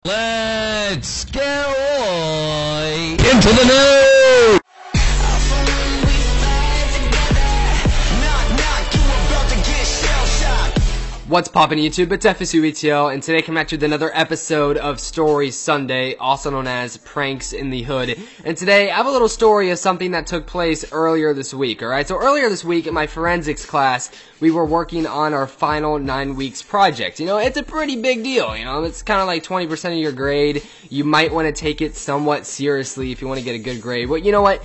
Let's get right into the news! What's poppin' YouTube? It's huxzy.mp4, and today coming at you with another episode of Story Sunday, also known as Pranks in the Hood. And today, I have a little story of something that took place earlier this week, alright? So earlier this week in my forensics class, we were working on our final 9 weeks project. You know, it's a pretty big deal, you know? It's kind of like 20% of your grade. You might want to take it somewhat seriously if you want to get a good grade. But you know what?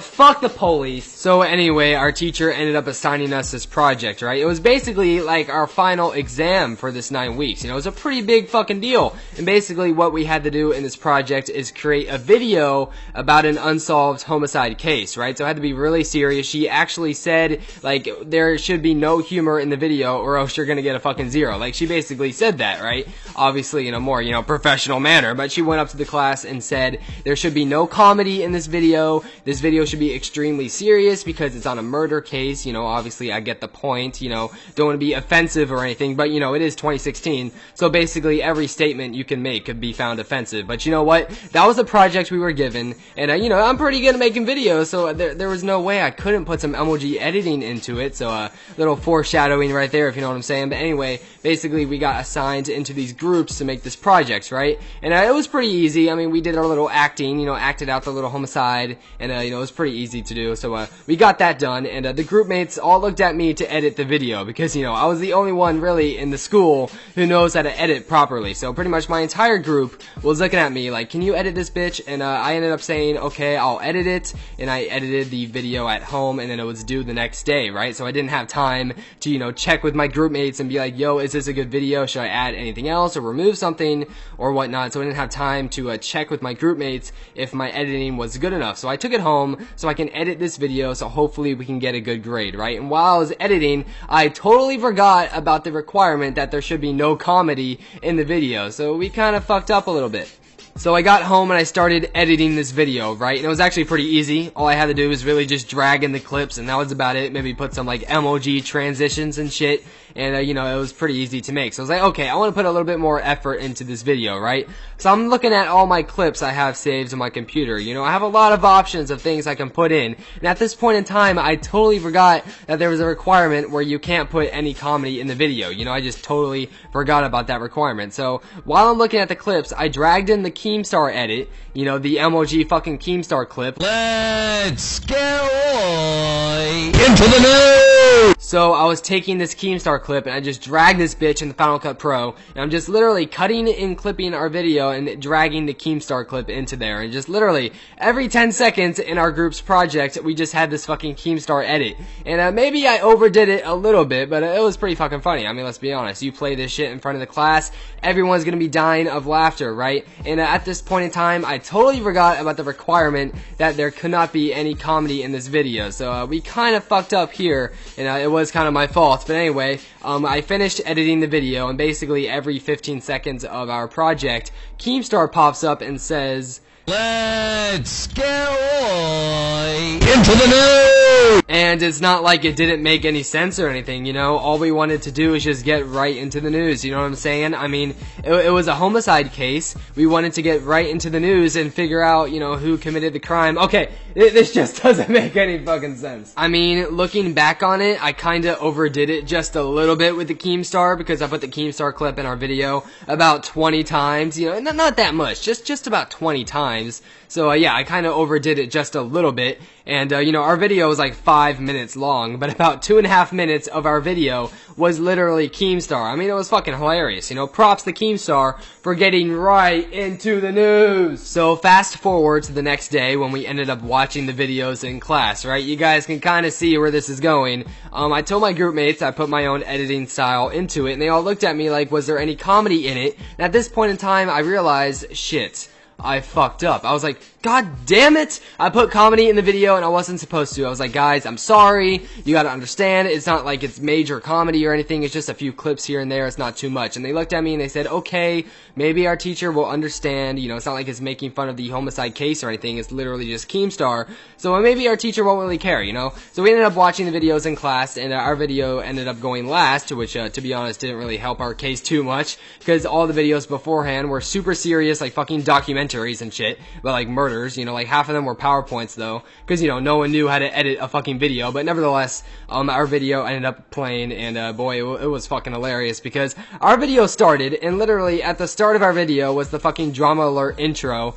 Fuck the police. So anyway, our teacher ended up assigning us this project, right? It was basically like our final exam for this 9 weeks. You know, it was a pretty big fucking deal. And basically what we had to do in this project is create a video about an unsolved homicide case, right? So it had to be really serious. She actually said, like, there should be no humor in the video or else you're gonna get a fucking 0. Like, she basically said that, right? Obviously in a more, professional manner, but she went up to the class and said there should be no comedy in this video. This video should be extremely serious because it's on a murder case. Obviously I get the point, don't want to be offensive or anything, but it is 2016, so basically every statement you can make could be found offensive. But you know what? That was the project we were given, and I'm pretty good at making videos, so there was no way I couldn't put some emoji editing into it, so little foreshadowing right there, if you know what I'm saying. But anyway, basically we got assigned into these groups to make this project, right? And it was pretty easy. I mean, we did our little acting, acted out the little homicide, and it was pretty easy to do. So we got that done, and the group mates all looked at me to edit the video because I was the only one really in the school who knows how to edit properly. So pretty much my entire group was looking at me like, can you edit this bitch? And I ended up saying, okay, I'll edit it, and I edited the video at home, and then it was due the next day, right? So I didn't have time to check with my group mates and be like, yo, is this a good video? Should I add anything else or remove something or whatnot? So I didn't have time to check with my group mates if my editing was good enough. So I took it home so I can edit this video, so hopefully we can get a good grade, right? And while I was editing, I totally forgot about the requirement that there should be no comedy in the video, so we kind of fucked up a little bit. So I got home and I started editing this video, right? And it was actually pretty easy. All I had to do was really just drag in the clips, and that was about it. Maybe put some like emoji transitions and shit. And it was pretty easy to make. So I was like, okay, I want to put a little bit more effort into this video, right? So I'm looking at all my clips I have saved on my computer. I have a lot of options of things I can put in. And at this point in time, I totally forgot that there was a requirement where you can't put any comedy in the video. I just totally forgot about that requirement. So while I'm looking at the clips, I dragged in the Keemstar edit, the emoji fucking Keemstar clip. Let's get right into the news! So I was taking this Keemstar clip and I just dragged this bitch in the Final Cut Pro, and I'm just literally cutting and clipping our video and dragging the Keemstar clip into there, and just literally every 10 seconds in our group's project we just had this fucking Keemstar edit. And maybe I overdid it a little bit, but it was pretty fucking funny. I mean, let's be honest, you play this shit in front of the class, everyone's gonna be dying of laughter, right? And at this point in time, I totally forgot about the requirement that there could not be any comedy in this video. So we kind of fucked up here, and it was kind of my fault. But anyway, I finished editing the video, and basically every 15 seconds of our project, Keemstar pops up and says, let's get right into the news! And it's not like it didn't make any sense or anything, all we wanted to do is just get right into the news, you know what I'm saying? I mean, it was a homicide case. We wanted to get right into the news and figure out, who committed the crime. Okay, this just doesn't make any fucking sense. I mean, looking back on it, I kinda overdid it just a little bit with the Keemstar, because I put the Keemstar clip in our video about 20 times, not that much, just about 20 times. So yeah, I kinda overdid it just a little bit. And our video was like 5 minutes long, but about 2.5 minutes of our video was literally Keemstar. I mean, it was fucking hilarious. Props to Keemstar for getting right into the news. So fast forward to the next day when we ended up watching the videos in class, right? You guys can kind of see where this is going. I told my group mates I put my own editing style into it, and they all looked at me like, was there any comedy in it? And at this point in time, I realized, shit, I fucked up. I was like, God damn it! I put comedy in the video and I wasn't supposed to. I was like, guys, I'm sorry. You gotta understand, it's not like it's major comedy or anything. It's just a few clips here and there. It's not too much. And they looked at me and they said, okay, maybe our teacher will understand. You know, it's not like it's making fun of the homicide case or anything. It's literally just Keemstar. So maybe our teacher won't really care, you know? So we ended up watching the videos in class, and our video ended up going last, which, to be honest, didn't really help our case too much, because all the videos beforehand were super serious, like fucking documentaries and shit, about like murders, you know, like half of them were PowerPoints though, because, you know, no one knew how to edit a fucking video, but nevertheless, our video ended up playing, and boy, it was fucking hilarious, because our video started, and literally at the start of our video was the fucking drama alert intro.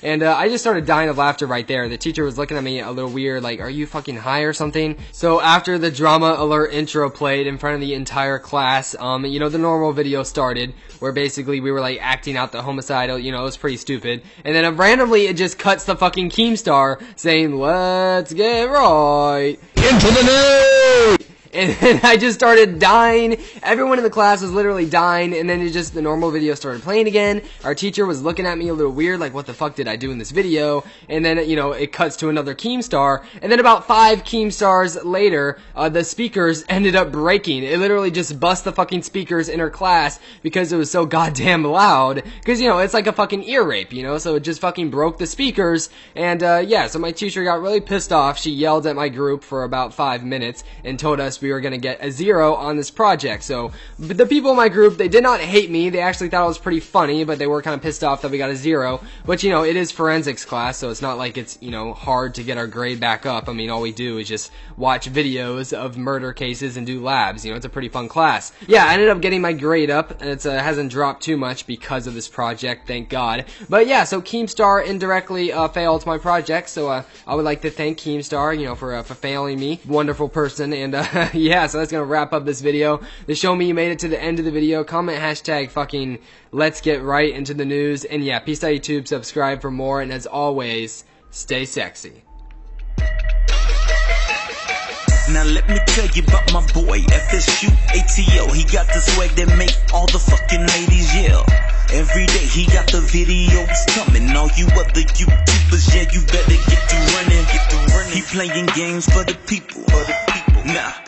And I just started dying of laughter right there. The teacher was looking at me a little weird, like, are you fucking high or something? So after the drama alert intro played in front of the entire class, you know, the normal video started, where basically we were like acting out the homicidal, you know, it was pretty stupid. And then randomly it just cuts the fucking Keemstar saying, let's get right into the news! And then I just started dying. Everyone in the class was literally dying, and then the normal video started playing again. Our teacher was looking at me a little weird, like, what the fuck did I do in this video? And then, you know, it cuts to another Keemstar, and then about 5 Keemstars later, the speakers ended up breaking. It literally just bust the fucking speakers in her class because it was so goddamn loud. Because, you know, it's like a fucking ear rape, you know, so it just fucking broke the speakers. And, yeah, so my teacher got really pissed off. She yelled at my group for about 5 minutes and told us we were going to get a 0 on this project. So the people in my group, they did not hate me. They actually thought it was pretty funny, but they were kind of pissed off that we got a 0. But, you know, it is forensics class, so it's not like it's, you know, hard to get our grade back up. I mean, all we do is just watch videos of murder cases and do labs. You know, it's a pretty fun class. Yeah, I ended up getting my grade up, and it hasn't dropped too much because of this project, thank God. But yeah, so Keemstar indirectly failed my project, so I would like to thank Keemstar, you know, for failing me. Wonderful person, and yeah, so that's gonna wrap up this video. To show me you made it to the end of the video, comment hashtag fucking let's get right into the news. And yeah, peace out YouTube, subscribe for more, and as always, stay sexy. Now let me tell you about my boy, FSU ATO. He got the swag that make all the fucking ladies yell. Every day he got the videos coming. All you other YouTubers, yeah, you better get to running. He playing games for the people. Nah.